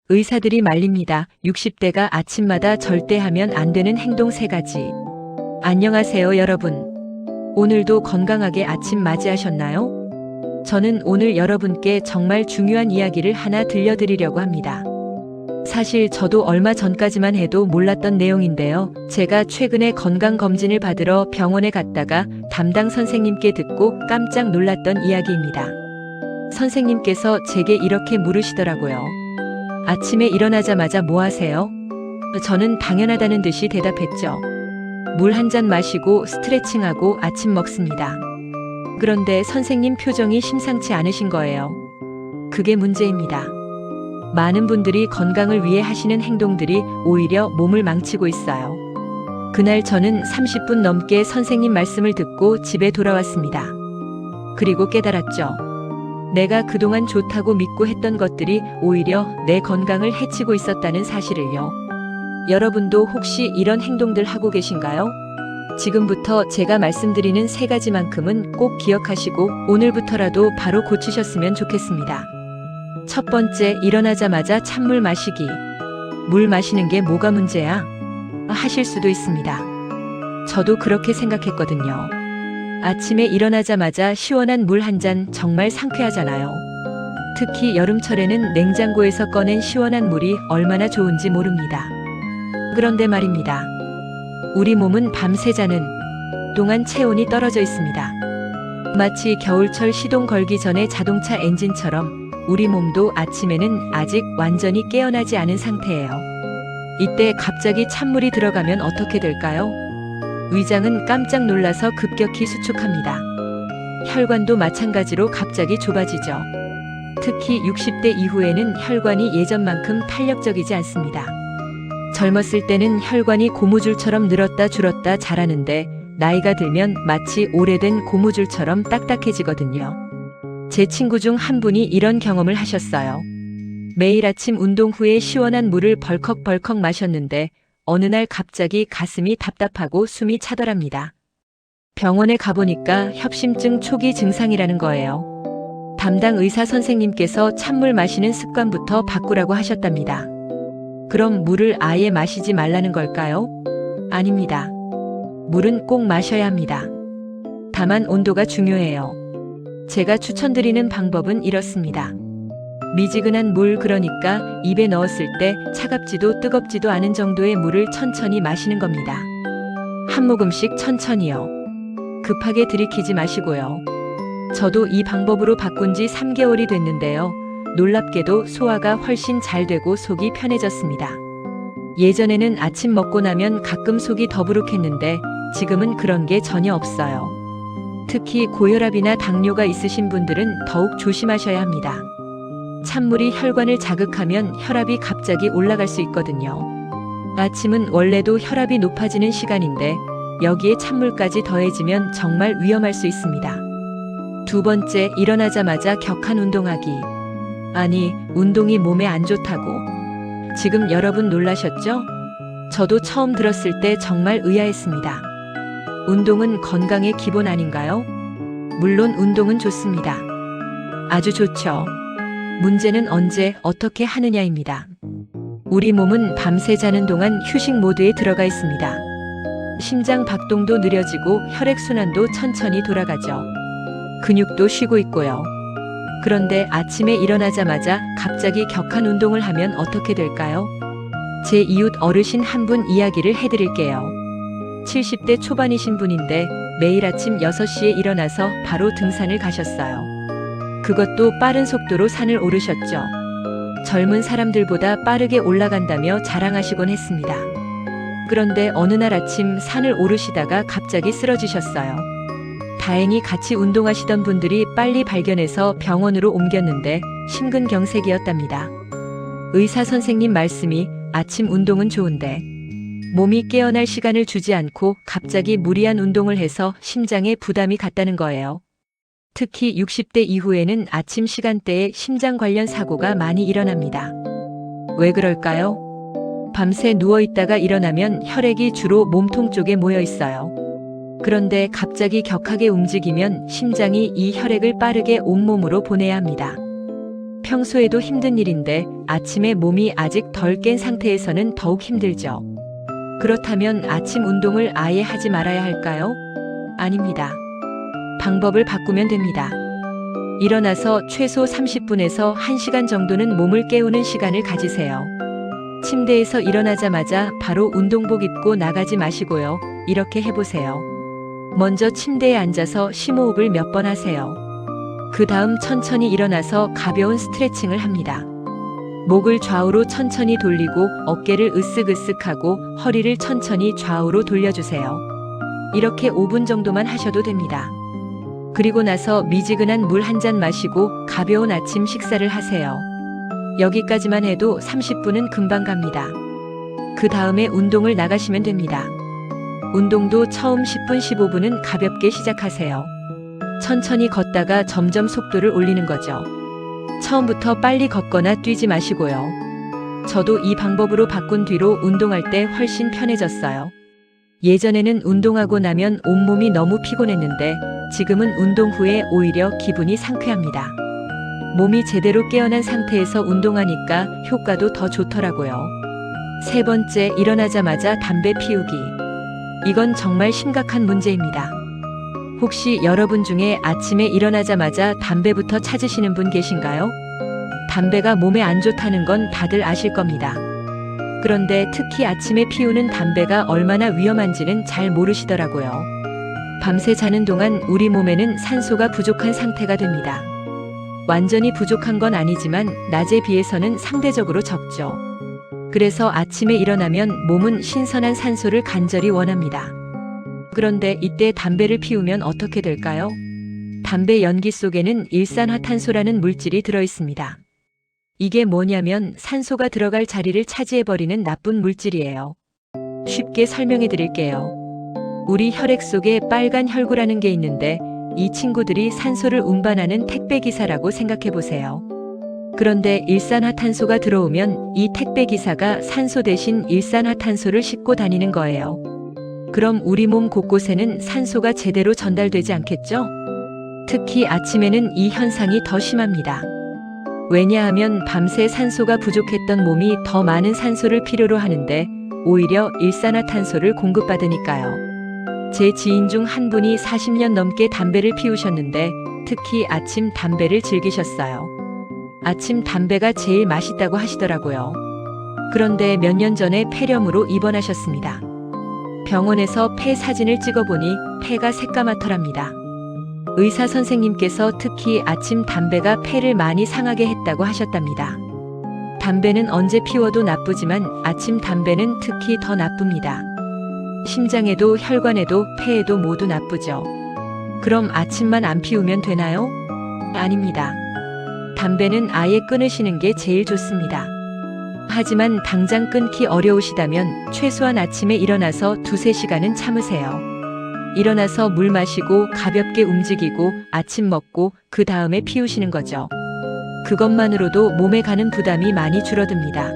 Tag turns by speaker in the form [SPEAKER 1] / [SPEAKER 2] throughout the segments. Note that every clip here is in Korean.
[SPEAKER 1] 의사들이 말립니다. 60대가 아침마다 절대 하면 안 되는 행동 3가지. 안녕하세요, 여러분. 오늘도 건강하게 아침 맞이하셨나요? 저는 오늘 여러분께 정말 중요한 이야기를 하나 들려드리려고 합니다. 사실 저도 얼마 전까지만 해도 몰랐던 내용인데요. 제가 최근에 건강검진을 받으러 병원에 갔다가 담당 선생님께 듣고 깜짝 놀랐던 이야기입니다. 선생님께서 제게 이렇게 물으시더라고요. 아침에 일어나자마자 뭐 하세요? 저는 당연하다는 듯이 대답했죠. 물 한 잔 마시고 스트레칭하고 아침 먹습니다. 그런데 선생님 표정이 심상치 않으신 거예요. 그게 문제입니다. 많은 분들이 건강을 위해 하시는 행동들이 오히려 몸을 망치고 있어요. 그날 저는 30분 넘게 선생님 말씀을 듣고 집에 돌아왔습니다. 그리고 깨달았죠. 내가 그동안 좋다고 믿고 했던 것들이 오히려 내 건강을 해치고 있었다는 사실을요. 여러분도 혹시 이런 행동들 하고 계신가요? 지금부터 제가 말씀드리는 3가지만큼은 꼭 기억하시고 오늘부터라도 바로 고치셨으면 좋겠습니다. 첫 번째, 일어나자마자 찬물 마시기. 물 마시는 게 뭐가 문제야? 하실 수도 있습니다. 저도 그렇게 생각했거든요. 아침에 일어나자마자 시원한 물 한 잔 정말 상쾌하잖아요. 특히 여름철에는 냉장고에서 꺼낸 시원한 물이 얼마나 좋은지 모릅니다. 그런데 말입니다. 우리 몸은 밤새 자는 동안 체온이 떨어져 있습니다. 마치 겨울철 시동 걸기 전에 자동차 엔진처럼 우리 몸도 아침에는 아직 완전히 깨어나지 않은 상태예요. 이때 갑자기 찬물이 들어가면 어떻게 될까요? 위장은 깜짝 놀라서 급격히 수축합니다. 혈관도 마찬가지로 갑자기 좁아지죠. 특히 60대 이후에는 혈관이 예전만큼 탄력적이지 않습니다. 젊었을 때는 혈관이 고무줄처럼 늘었다 줄었다 자라는데 나이가 들면 마치 오래된 고무줄처럼 딱딱해지거든요. 제 친구 중 한 분이 이런 경험을 하셨어요. 매일 아침 운동 후에 시원한 물을 벌컥벌컥 마셨는데 어느 날 갑자기 가슴이 답답하고 숨이 차더랍니다. 병원에 가보니까 협심증 초기 증상이라는 거예요. 담당 의사 선생님께서 찬물 마시는 습관부터 바꾸라고 하셨답니다. 그럼 물을 아예 마시지 말라는 걸까요? 아닙니다. 물은 꼭 마셔야 합니다. 다만 온도가 중요해요. 제가 추천드리는 방법은 이렇습니다. 미지근한 물, 그러니까 입에 넣었을 때 차갑지도 뜨겁지도 않은 정도의 물을 천천히 마시는 겁니다. 한 모금씩 천천히요. 급하게 들이키지 마시고요. 저도 이 방법으로 바꾼 지 3개월이 됐는데요. 놀랍게도 소화가 훨씬 잘 되고 속이 편해졌습니다. 예전에는 아침 먹고 나면 가끔 속이 더부룩했는데 지금은 그런 게 전혀 없어요. 특히 고혈압이나 당뇨가 있으신 분들은 더욱 조심하셔야 합니다. 찬물이 혈관을 자극하면 혈압이 갑자기 올라갈 수 있거든요. 아침은 원래도 혈압이 높아지는 시간인데 여기에 찬물까지 더해지면 정말 위험할 수 있습니다. 두 번째, 일어나자마자 격한 운동하기. 아니, 운동이 몸에 안 좋다고. 지금 여러분 놀라셨죠? 저도 처음 들었을 때 정말 의아했습니다. 운동은 건강의 기본 아닌가요? 물론 운동은 좋습니다. 아주 좋죠. 문제는 언제 어떻게 하느냐입니다. 우리 몸은 밤새 자는 동안 휴식 모드에 들어가 있습니다. 심장 박동도 느려지고 혈액순환도 천천히 돌아가죠. 근육도 쉬고 있고요. 그런데 아침에 일어나자마자 갑자기 격한 운동을 하면 어떻게 될까요? 제 이웃 어르신 한 분 이야기를 해드릴게요. 70대 초반이신 분인데 매일 아침 6시에 일어나서 바로 등산을 가셨어요. 그것도 빠른 속도로 산을 오르셨죠. 젊은 사람들보다 빠르게 올라간다며 자랑하시곤 했습니다. 그런데 어느 날 아침 산을 오르시다가 갑자기 쓰러지셨어요. 다행히 같이 운동하시던 분들이 빨리 발견해서 병원으로 옮겼는데 심근경색이었답니다. 의사 선생님 말씀이 아침 운동은 좋은데 몸이 깨어날 시간을 주지 않고 갑자기 무리한 운동을 해서 심장에 부담이 갔다는 거예요. 특히 60대 이후에는 아침 시간대에 심장 관련 사고가 많이 일어납니다. 왜 그럴까요? 밤새 누워있다가 일어나면 혈액이 주로 몸통 쪽에 모여 있어요. 그런데 갑자기 격하게 움직이면 심장이 이 혈액을 빠르게 온몸으로 보내야 합니다. 평소에도 힘든 일인데 아침에 몸이 아직 덜 깬 상태에서는 더욱 힘들죠. 그렇다면 아침 운동을 아예 하지 말아야 할까요? 아닙니다. 방법을 바꾸면 됩니다. 일어나서 최소 30분에서 1시간 정도는 몸을 깨우는 시간을 가지세요. 침대에서 일어나자마자 바로 운동복 입고 나가지 마시고요. 이렇게 해보세요. 먼저 침대에 앉아서 심호흡을 몇 번 하세요. 그 다음 천천히 일어나서 가벼운 스트레칭을 합니다. 목을 좌우로 천천히 돌리고 어깨를 으쓱으쓱하고 허리를 천천히 좌우로 돌려주세요. 이렇게 5분 정도만 하셔도 됩니다. 그리고 나서 미지근한 물 한 잔 마시고 가벼운 아침 식사를 하세요. 여기까지만 해도 30분은 금방 갑니다. 그 다음에 운동을 나가시면 됩니다. 운동도 처음 10분, 15분은 가볍게 시작하세요. 천천히 걷다가 점점 속도를 올리는 거죠. 처음부터 빨리 걷거나 뛰지 마시고요. 저도 이 방법으로 바꾼 뒤로 운동할 때 훨씬 편해졌어요. 예전에는 운동하고 나면 온몸이 너무 피곤했는데 지금은 운동 후에 오히려 기분이 상쾌합니다. 몸이 제대로 깨어난 상태에서 운동하니까 효과도 더 좋더라고요. 세 번째, 일어나자마자 담배 피우기. 이건 정말 심각한 문제입니다. 혹시 여러분 중에 아침에 일어나자마자 담배부터 찾으시는 분 계신가요? 담배가 몸에 안 좋다는 건 다들 아실 겁니다. 그런데 특히 아침에 피우는 담배가 얼마나 위험한지는 잘 모르시더라고요. 밤새 자는 동안 우리 몸에는 산소가 부족한 상태가 됩니다. 완전히 부족한 건 아니지만 낮에 비해서는 상대적으로 적죠. 그래서 아침에 일어나면 몸은 신선한 산소를 간절히 원합니다. 그런데 이때 담배를 피우면 어떻게 될까요? 담배 연기 속에는 일산화탄소라는 물질이 들어 있습니다. 이게 뭐냐면 산소가 들어갈 자리를 차지해버리는 나쁜 물질이에요. 쉽게 설명해 드릴게요. 우리 혈액 속에 빨간 혈구라는 게 있는데 이 친구들이 산소를 운반하는 택배기사라고 생각해 보세요. 그런데 일산화탄소가 들어오면 이 택배기사가 산소 대신 일산화탄소를 싣고 다니는 거예요. 그럼 우리 몸 곳곳에는 산소가 제대로 전달되지 않겠죠? 특히 아침에는 이 현상이 더 심합니다. 왜냐하면 밤새 산소가 부족했던 몸이 더 많은 산소를 필요로 하는데 오히려 일산화탄소를 공급받으니까요. 제 지인 중 한 분이 40년 넘게 담배를 피우셨는데 특히 아침 담배를 즐기셨어요. 아침 담배가 제일 맛있다고 하시더라고요. 그런데 몇 년 전에 폐렴으로 입원하셨습니다. 병원에서 폐 사진을 찍어보니 폐가 새까맣더랍니다. 의사 선생님께서 특히 아침 담배가 폐를 많이 상하게 했다고 하셨답니다. 담배는 언제 피워도 나쁘지만 아침 담배는 특히 더 나쁩니다. 심장에도 혈관에도 폐에도 모두 나쁘죠. 그럼 아침만 안 피우면 되나요? 아닙니다. 담배는 아예 끊으시는 게 제일 좋습니다. 하지만 당장 끊기 어려우시다면 최소한 아침에 일어나서 2~3시간은 참으세요. 일어나서 물 마시고 가볍게 움직이고 아침 먹고 그 다음에 피우시는 거죠. 그것만으로도 몸에 가는 부담이 많이 줄어듭니다.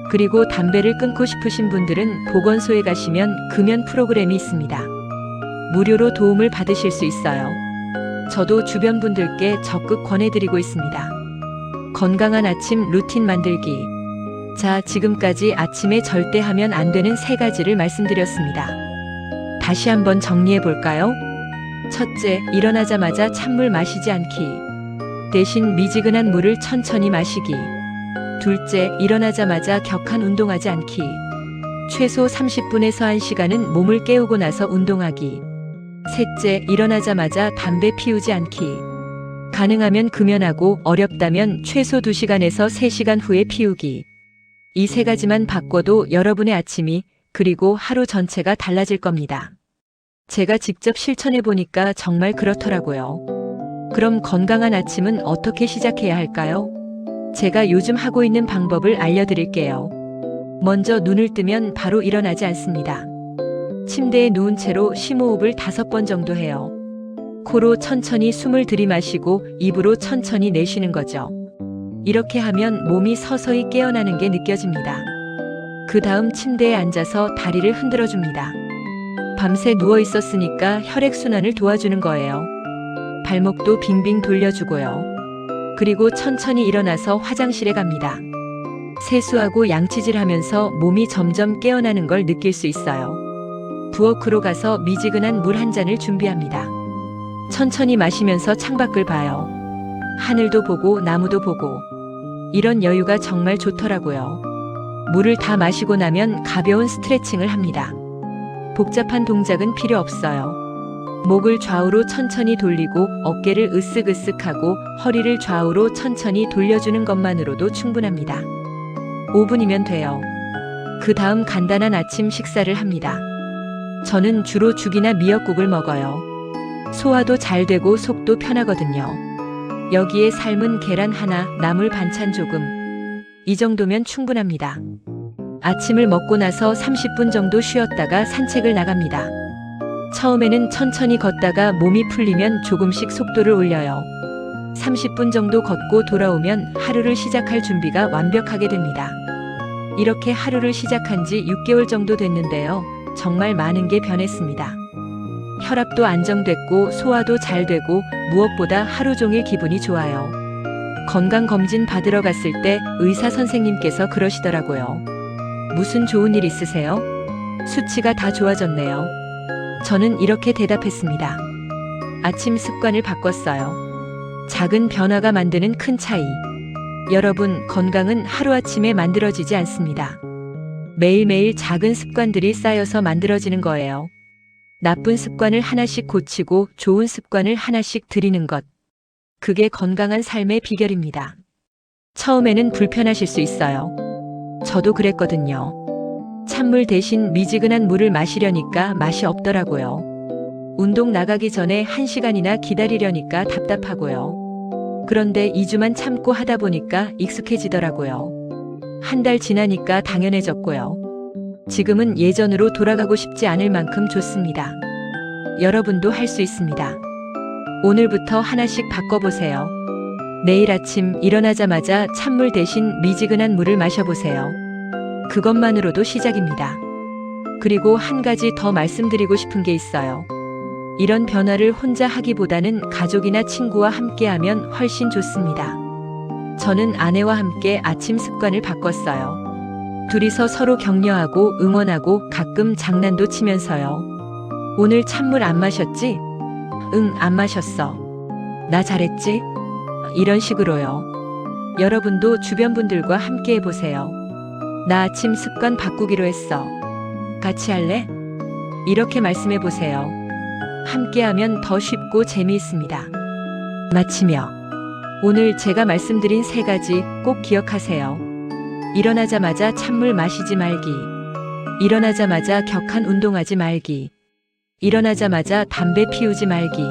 [SPEAKER 1] 그리고 담배를 끊고 싶으신 분들은 보건소에 가시면 금연 프로그램이 있습니다. 무료로 도움을 받으실 수 있어요. 저도 주변 분들께 적극 권해드리고 있습니다. 건강한 아침 루틴 만들기. 자, 지금까지 아침에 절대 하면 안 되는 3가지를 말씀드렸습니다. 다시 한번 정리해 볼까요? 첫째, 일어나자마자 찬물 마시지 않기. 대신 미지근한 물을 천천히 마시기. 둘째, 일어나자마자 격한 운동하지 않기. 최소 30분에서 1시간은 몸을 깨우고 나서 운동하기. 셋째, 일어나자마자 담배 피우지 않기. 가능하면 금연하고 어렵다면 최소 2시간에서 3시간 후에 피우기. 이 3가지만 바꿔도 여러분의 아침이 그리고 하루 전체가 달라질 겁니다. 제가 직접 실천해 보니까 정말 그렇더라고요. 그럼 건강한 아침은 어떻게 시작해야 할까요? 제가 요즘 하고 있는 방법을 알려드릴게요. 먼저 눈을 뜨면 바로 일어나지 않습니다. 침대에 누운 채로 심호흡을 5번 정도 해요. 코로 천천히 숨을 들이마시고 입으로 천천히 내쉬는 거죠. 이렇게 하면 몸이 서서히 깨어나는 게 느껴집니다. 그 다음 침대에 앉아서 다리를 흔들어 줍니다. 밤새 누워 있었으니까 혈액순환을 도와주는 거예요. 발목도 빙빙 돌려주고요. 그리고 천천히 일어나서 화장실에 갑니다. 세수하고 양치질하면서 몸이 점점 깨어나는 걸 느낄 수 있어요. 부엌으로 가서 미지근한 물 한 잔을 준비합니다. 천천히 마시면서 창밖을 봐요. 하늘도 보고 나무도 보고. 이런 여유가 정말 좋더라고요. 물을 다 마시고 나면 가벼운 스트레칭을 합니다. 복잡한 동작은 필요 없어요. 목을 좌우로 천천히 돌리고 어깨를 으쓱으쓱하고 허리를 좌우로 천천히 돌려주는 것만으로도 충분합니다. 5분이면 돼요. 그 다음 간단한 아침 식사를 합니다. 저는 주로 죽이나 미역국을 먹어요. 소화도 잘 되고 속도 편하거든요. 여기에 삶은 계란 하나, 나물 반찬 조금. 이 정도면 충분합니다. 아침을 먹고 나서 30분 정도 쉬었다가 산책을 나갑니다. 처음에는 천천히 걷다가 몸이 풀리면 조금씩 속도를 올려요. 30분 정도 걷고 돌아오면 하루를 시작할 준비가 완벽하게 됩니다. 이렇게 하루를 시작한 지 6개월 정도 됐는데요. 정말 많은 게 변했습니다. 혈압도 안정됐고 소화도 잘 되고 무엇보다 하루 종일 기분이 좋아요. 건강검진 받으러 갔을 때 의사 선생님께서 그러시더라고요. 무슨 좋은 일 있으세요? 수치가 다 좋아졌네요. 저는 이렇게 대답했습니다. 아침 습관을 바꿨어요. 작은 변화가 만드는 큰 차이. 여러분, 건강은 하루아침에 만들어지지 않습니다. 매일매일 작은 습관들이 쌓여서 만들어지는 거예요. 나쁜 습관을 하나씩 고치고 좋은 습관을 하나씩 들이는 것. 그게 건강한 삶의 비결입니다. 처음에는 불편하실 수 있어요. 저도 그랬거든요. 찬물 대신 미지근한 물을 마시려니까 맛이 없더라고요. 운동 나가기 전에 1시간이나 기다리려니까 답답하고요. 그런데 2주만 참고 하다 보니까 익숙해지더라고요. 한 달 지나니까 당연해졌고요. 지금은 예전으로 돌아가고 싶지 않을 만큼 좋습니다. 여러분도 할 수 있습니다. 오늘부터 하나씩 바꿔보세요. 내일 아침 일어나자마자 찬물 대신 미지근한 물을 마셔보세요. 그것만으로도 시작입니다. 그리고 한 가지 더 말씀드리고 싶은 게 있어요. 이런 변화를 혼자 하기보다는 가족이나 친구와 함께하면 훨씬 좋습니다. 저는 아내와 함께 아침 습관을 바꿨어요. 둘이서 서로 격려하고 응원하고 가끔 장난도 치면서요. 오늘 찬물 안 마셨지? 응, 안 마셨어. 나 잘했지? 이런 식으로요. 여러분도 주변 분들과 함께 해보세요. 나 아침 습관 바꾸기로 했어. 같이 할래? 이렇게 말씀해보세요. 함께하면 더 쉽고 재미있습니다. 마치며 오늘 제가 말씀드린 3가지 꼭 기억하세요. 일어나자마자 찬물 마시지 말기. 일어나자마자 격한 운동하지 말기. 일어나자마자 담배 피우지 말기.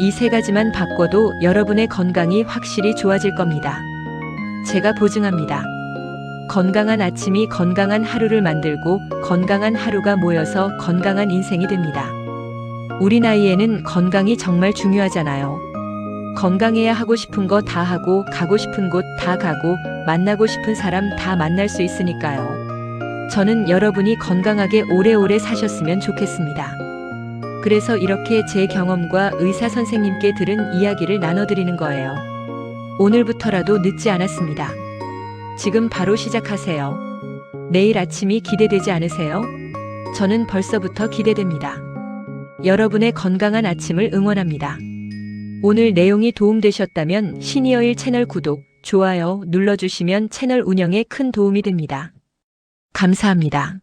[SPEAKER 1] 이 3가지만 바꿔도 여러분의 건강이 확실히 좋아질 겁니다. 제가 보증합니다. 건강한 아침이 건강한 하루를 만들고 건강한 하루가 모여서 건강한 인생이 됩니다. 우리 나이에는 건강이 정말 중요하잖아요. 건강해야 하고 싶은 거 다 하고 가고 싶은 곳 다 가고 만나고 싶은 사람 다 만날 수 있으니까요. 저는 여러분이 건강하게 오래오래 사셨으면 좋겠습니다. 그래서 이렇게 제 경험과 의사 선생님께 들은 이야기를 나눠드리는 거예요. 오늘부터라도 늦지 않았습니다. 지금 바로 시작하세요. 내일 아침이 기대되지 않으세요? 저는 벌써부터 기대됩니다. 여러분의 건강한 아침을 응원합니다. 오늘 내용이 도움되셨다면 시니어일 채널 구독, 좋아요 눌러주시면 채널 운영에 큰 도움이 됩니다. 감사합니다.